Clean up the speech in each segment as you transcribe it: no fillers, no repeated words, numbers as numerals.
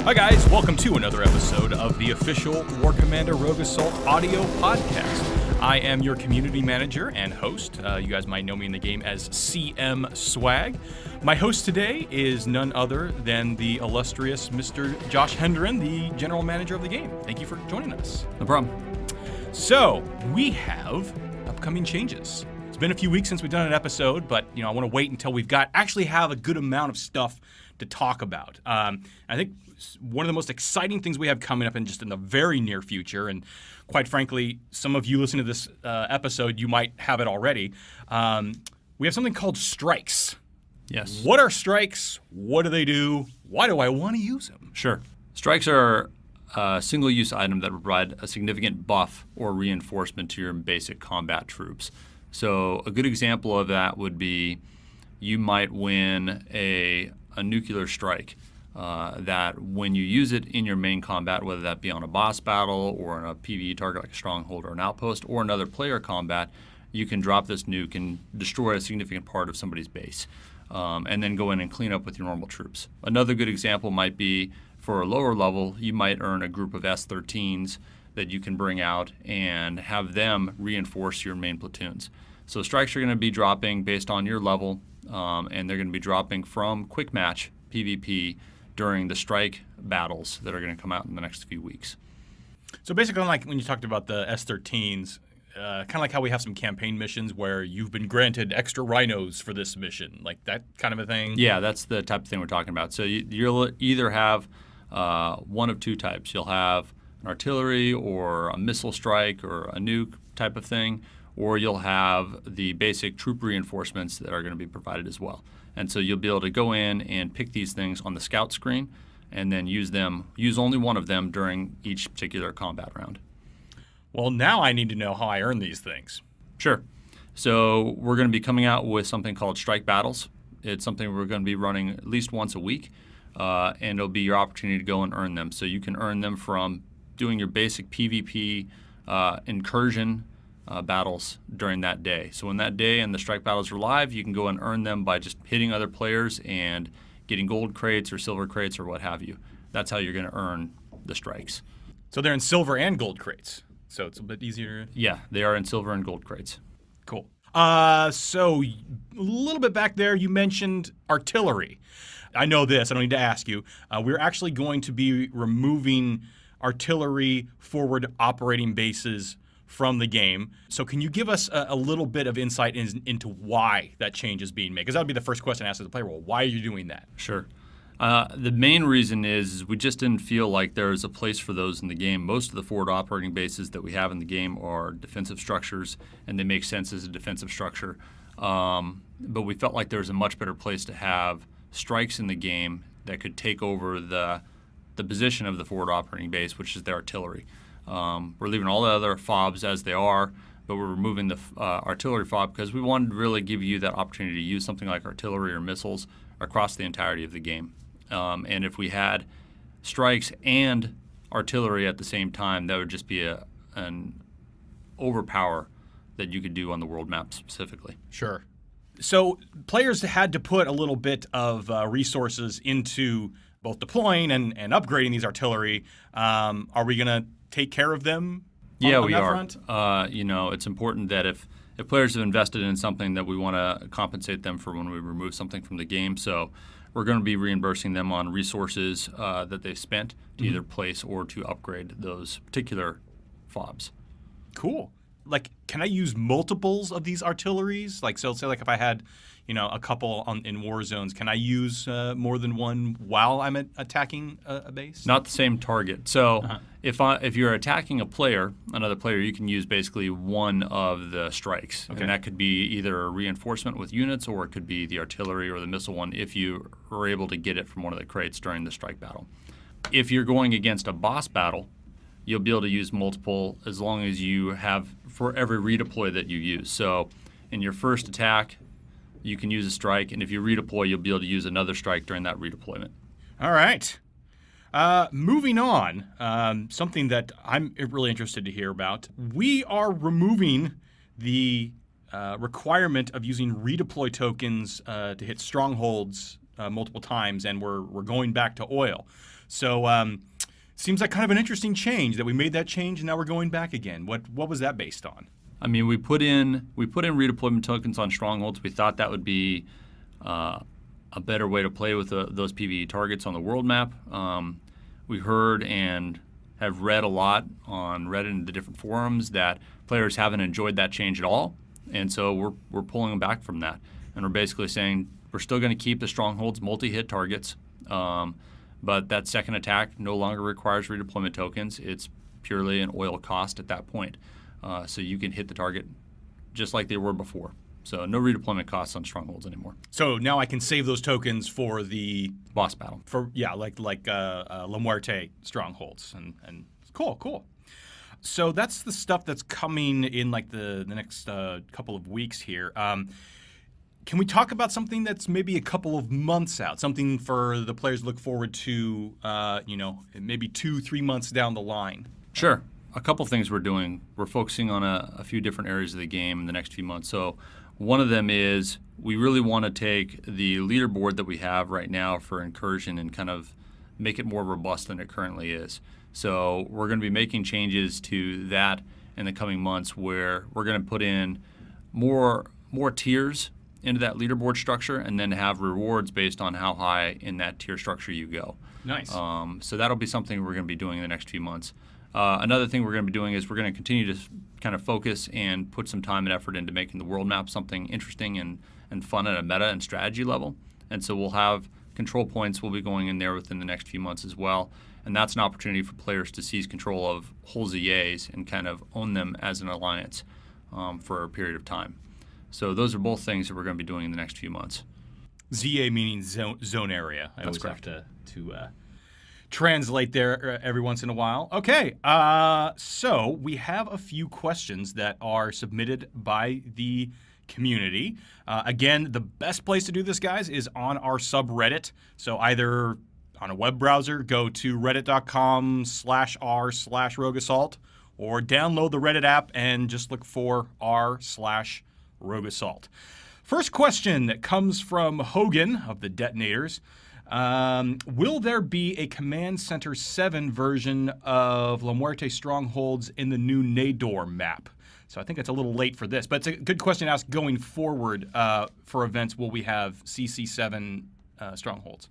Hi guys, welcome to another episode of the official War Commander Rogue Assault audio podcast. I am your community manager and host. You guys might know me in the game as CM Swag. My host today is none other than the illustrious Mr. Josh Hendren, the general manager of the game. Thank you for joining us. No problem. So, we have upcoming changes. It's been a few weeks since we've done an episode, but I want to wait until we've actually have a good amount of stuff to talk about. I think one of the most exciting things we have coming up in the very near future, and quite frankly, some of you listening to this episode, you might have it already. We have something called strikes. Yes. What are strikes? What do they do? Why do I want to use them? Sure. Strikes are a single-use item that provide a significant buff or reinforcement to your basic combat troops. So a good example of that would be you might win a nuclear strike that when you use it in your main combat, whether that be on a boss battle or on a PvE target like a stronghold or an outpost or another player combat, you can drop this nuke and destroy a significant part of somebody's base. And then go in and clean up with your normal troops. Another good example might be for a lower level, you might earn a group of S-13s that you can bring out and have them reinforce your main platoons. So strikes are going to be dropping based on your level, and they're going to be dropping from quick match PvP during the strike battles that are going to come out in the next few weeks. So basically, like when you talked about the S-13s, kind of like how we have some campaign missions where you've been granted extra rhinos for this mission, like that kind of a thing? Yeah, that's the type of thing we're talking about. So you'll either have one of two types. You'll have an artillery or a missile strike or a nuke type of thing, or you'll have the basic troop reinforcements that are going to be provided as well. And so you'll be able to go in and pick these things on the scout screen and then use only one of them during each particular combat round. Well, now I need to know how I earn these things. Sure. So we're going to be coming out with something called Strike Battles. It's something we're going to be running at least once a week, and it'll be your opportunity to go and earn them. So you can earn them from doing your basic PvP incursion battles during that day. So when that day and the Strike Battles are live, you can go and earn them by just hitting other players and getting gold crates or silver crates or what have you. That's how you're going to earn the strikes. So they're in silver and gold crates. So it's a bit easier. Yeah, they are in silver and gold crates. Cool. So a little bit back there, you mentioned artillery. I know this. I don't need to ask you. We're actually going to be removing artillery forward operating bases from the game. So can you give us a little bit of insight into why that change is being made? Because that would be the first question I ask as a player. Well, why are you doing that? Sure. The main reason is we just didn't feel like there's a place for those in the game. Most of the forward operating bases that we have in the game are defensive structures, and they make sense as a defensive structure. But we felt like there was a much better place to have strikes in the game that could take over the position of the forward operating base, which is the artillery. We're leaving all the other FOBs as they are, but we're removing the artillery FOB because we wanted to really give you that opportunity to use something like artillery or missiles across the entirety of the game. And if we had strikes and artillery at the same time, that would just be an overpower that you could do on the world map specifically. Sure. So players had to put a little bit of resources into both deploying and upgrading these artillery. Are we going to take care of them? Yeah, we that are. Front? It's important that if players have invested in something, that we want to compensate them for when we remove something from the game. So we're going to be reimbursing them on resources that they've spent to either place or to upgrade those particular FOBs. Cool. Like, can I use multiples of these artilleries? Like, so say like if I had, a couple in war zones, can I use more than one while I'm attacking a base? Not the same target. So if you're attacking another player, you can use basically one of the strikes. Okay. And that could be either a reinforcement with units, or it could be the artillery or the missile one if you are able to get it from one of the crates during the strike battle. If you're going against a boss battle, you'll be able to use multiple as long as you have for every redeploy that you use. So in your first attack, you can use a strike, and if you redeploy, you'll be able to use another strike during that redeployment. All right. Moving on, something that I'm really interested to hear about. We are removing the requirement of using redeploy tokens to hit strongholds multiple times, and we're going back to oil. So seems like kind of an interesting change that we made that change, and now we're going back again. What was that based on? I mean, we put in redeployment tokens on strongholds. We thought that would be a better way to play with those PvE targets on the world map. We heard and have read a lot on Reddit and the different forums that players haven't enjoyed that change at all, and so we're pulling them back from that, and we're basically saying we're still going to keep the strongholds multi-hit targets, but that second attack no longer requires redeployment tokens. It's purely an oil cost at that point, so you can hit the target just like they were before. So no redeployment costs on strongholds anymore. So now I can save those tokens for the Boss battle. like La Muerte strongholds, and cool. So that's the stuff that's coming in like the next couple of weeks here. Can we talk about something that's maybe a couple of months out, something for the players to look forward to, maybe 2-3 months down the line? Sure. A couple things we're doing. We're focusing on a few different areas of the game in the next few months. So one of them is we really want to take the leaderboard that we have right now for Incursion and kind of make it more robust than it currently is. So we're going to be making changes to that in the coming months where we're going to put in more tiers into that leaderboard structure and then have rewards based on how high in that tier structure you go. Nice. So that'll be something we're going to be doing in the next few months. Another thing we're going to be doing is we're going to continue to kind of focus and put some time and effort into making the world map something interesting and fun at a meta and strategy level. And so we'll have control points will be going in there within the next few months as well. And that's an opportunity for players to seize control of whole ZAs and kind of own them as an alliance for a period of time. So those are both things that we're going to be doing in the next few months. ZA meaning zone area. I That's always correct. have to translate there every once in a while. Okay, so we have a few questions that are submitted by the community. Again, the best place to do this, guys, is on our subreddit. So either on a web browser, go to reddit.com/r/Rogue Assault, or download the Reddit app and just look for r/Rogue Assault. First question comes from Hogan of the Detonators. Will there be a Command Center 7 version of La Muerte Strongholds in the new Nador map? So I think it's a little late for this, but it's a good question to ask going forward for events. Will we have CC7 Strongholds?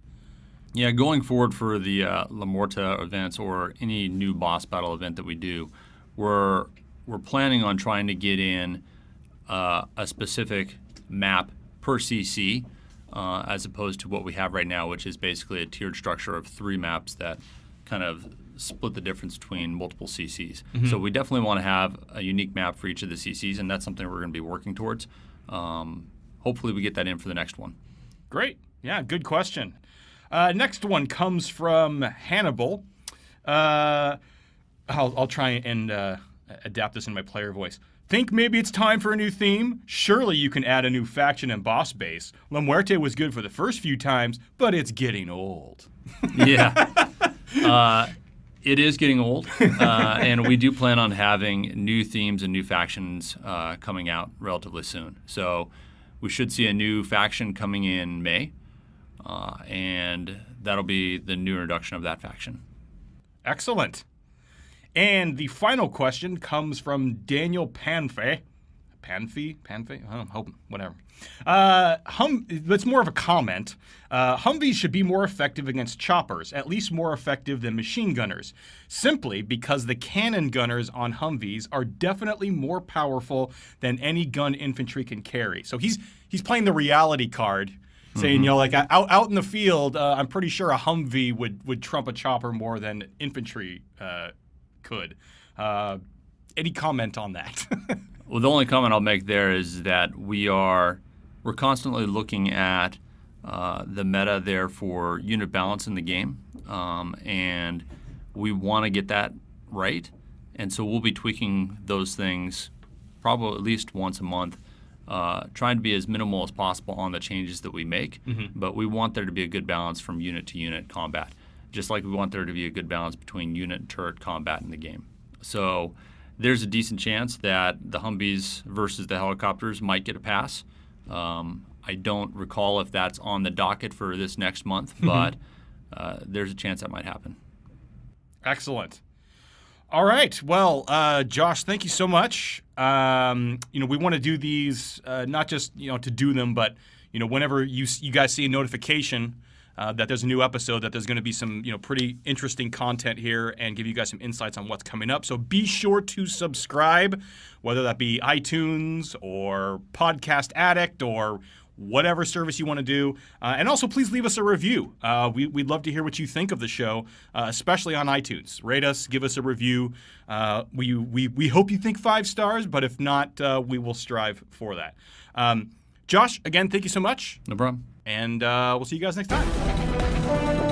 Yeah, going forward for the La Muerte events or any new boss battle event that we do, we're planning on trying to get in a specific map per CC. As opposed to what we have right now, which is basically a tiered structure of 3 maps that kind of split the difference between multiple CCs. Mm-hmm. So we definitely want to have a unique map for each of the CCs, and that's something we're going to be working towards. Hopefully we get that in for the next one. Great. Yeah, good question. Next one comes from Hannibal. I'll try and adapt this in my player voice. Think maybe it's time for a new theme? Surely you can add a new faction and boss base. La Muerte was good for the first few times, but it's getting old. Yeah. It is getting old, and we do plan on having new themes and new factions coming out relatively soon. So we should see a new faction coming in May, and that'll be the new introduction of that faction. Excellent. And the final question comes from Daniel Panfe. Panfe? I'm hoping, whatever. It's more of a comment. Humvees should be more effective against choppers, at least more effective than machine gunners, simply because the cannon gunners on Humvees are definitely more powerful than any gun infantry can carry. So he's playing the reality card, saying, like out in the field, I'm pretty sure a Humvee would trump a chopper more than infantry could. Any comment on that? Well, the only comment I'll make there is that we're constantly looking at the meta there for unit balance in the game, and we want to get that right. And so we'll be tweaking those things probably at least once a month, trying to be as minimal as possible on the changes that we make. Mm-hmm. But we want there to be a good balance from unit to unit combat, just like we want there to be a good balance between unit and turret combat in the game. So there's a decent chance that the Humvees versus the helicopters might get a pass. I I don't recall if that's on the docket for this next month, but there's a chance that might happen. Excellent. All right. Well, Josh, thank you so much. We want to do these not just to do them, but whenever you guys see a notification that there's a new episode, that there's going to be some pretty interesting content here, and give you guys some insights on what's coming up. So be sure to subscribe, whether that be iTunes or Podcast Addict or whatever service you want to do. And also, please leave us a review. We'd love to hear what you think of the show, especially on iTunes. Rate us, give us a review. We hope you think 5 stars, but if not, we will strive for that. Josh, again, thank you so much. No problem. And we'll see you guys next time.